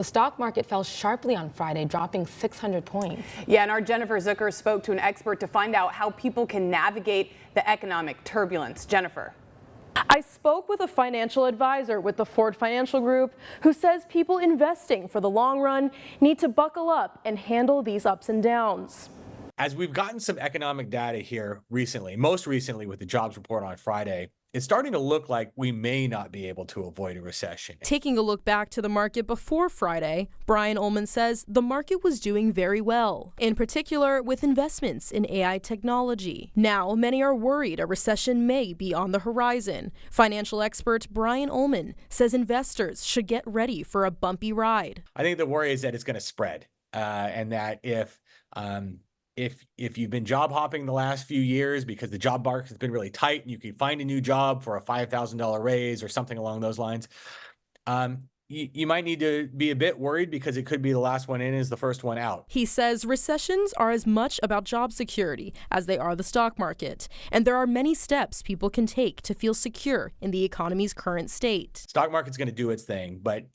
The stock market fell sharply on Friday, dropping 600 points. Yeah, and our Jennifer Zucker spoke to an expert to find out how people can navigate the economic turbulence. Jennifer. I spoke with a financial advisor with the Ford Financial Group who says people investing for the long run need to buckle up and handle these ups and downs. As we've gotten some economic data here recently, most recently with the jobs report on Friday, it's starting to look like we may not be able to avoid a recession. Taking a look back to the market before Friday, Brian Ullman says the market was doing very well, in particular with investments in AI technology. Now, many are worried a recession may be on the horizon. Financial expert Brian Ullman says investors should get ready for a bumpy ride. I think the worry is that it's going to spread, and that if you've been job hopping the last few years because the job market has been really tight and you can find a new job for a $5,000 raise or something along those lines, you might need to be a bit worried because it could be the last one in is the first one out. He says recessions are as much about job security as they are the stock market, and there are many steps people can take to feel secure in the economy's current state. Stock market's going to do its thing, but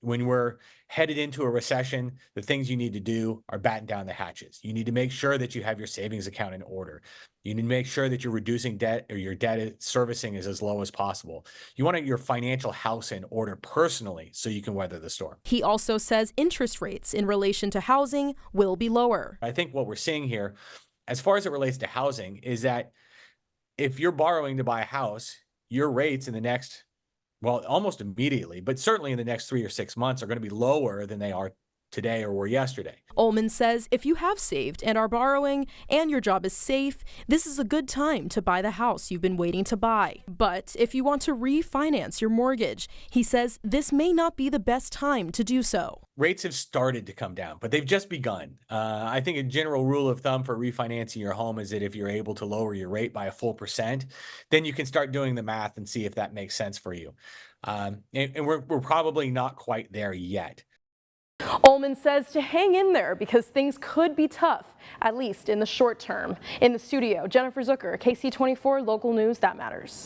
when we're headed into a recession, the things you need to do are batten down the hatches. You need to make sure that you have your savings account in order. You need to make sure that you're reducing debt or your debt servicing is as low as possible. You want your financial house in order personally so you can weather the storm. He also says interest rates in relation to housing will be lower. I think what we're seeing here, as far as it relates to housing, is that if you're borrowing to buy a house, your rates in the next, well, almost immediately, but certainly in the next 3 or 6 months are going to be lower than they are today or were yesterday. Ullman says if you have saved and are borrowing and your job is safe, this is a good time to buy the house you've been waiting to buy. But if you want to refinance your mortgage, he says this may not be the best time to do so. Rates have started to come down, but they've just begun. I think a general rule of thumb for refinancing your home is that if you're able to lower your rate by a full percent, then you can start doing the math and see if that makes sense for you. And we're probably not quite there yet. Ullman says to hang in there because things could be tough, at least in the short term. In the studio, Jennifer Zucker, KC24 Local News That Matters.